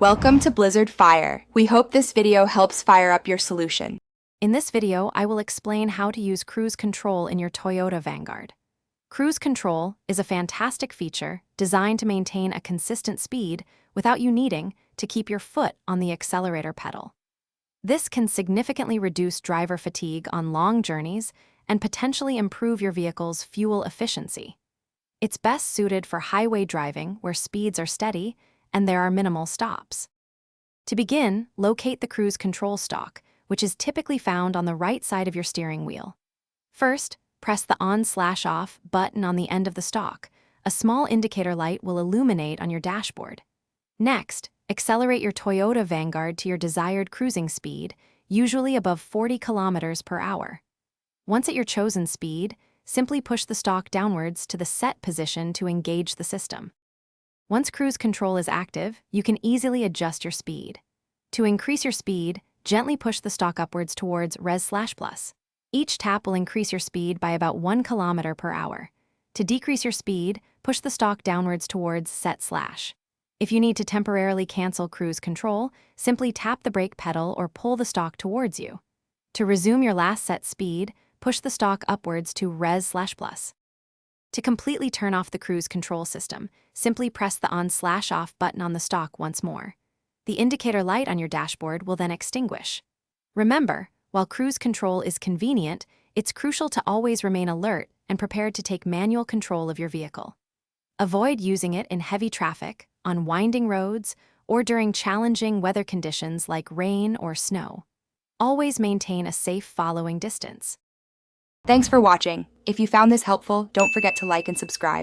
Welcome to Blizzard Fire. We hope this video helps fire up your solution. In this video, I will explain how to use cruise control in your Toyota Vanguard. Cruise control is a fantastic feature designed to maintain a consistent speed without you needing to keep your foot on the accelerator pedal. This can significantly reduce driver fatigue on long journeys and potentially improve your vehicle's fuel efficiency. It's best suited for highway driving where speeds are steady and there are minimal stops. To begin, locate the cruise control stalk, which is typically found on the right side of your steering wheel. First, press the on/off button on the end of the stalk. A small indicator light will illuminate on your dashboard. Next, accelerate your Toyota Vanguard to your desired cruising speed, usually above 40 kilometers per hour. Once at your chosen speed, simply push the stalk downwards to the set position to engage the system. Once cruise control is active, you can easily adjust your speed. To increase your speed, gently push the stalk upwards towards res/plus. Each tap will increase your speed by about 1 kilometer per hour. To decrease your speed, push the stalk downwards towards set/. If you need to temporarily cancel cruise control, simply tap the brake pedal or pull the stalk towards you. To resume your last set speed, push the stalk upwards to res/plus. To completely turn off the cruise control system, simply press the on/off button on the stalk once more. The indicator light on your dashboard will then extinguish. Remember, while cruise control is convenient, it's crucial to always remain alert and prepared to take manual control of your vehicle. Avoid using it in heavy traffic, on winding roads, or during challenging weather conditions like rain or snow. Always maintain a safe following distance. Thanks for watching. If you found this helpful, don't forget to like and subscribe.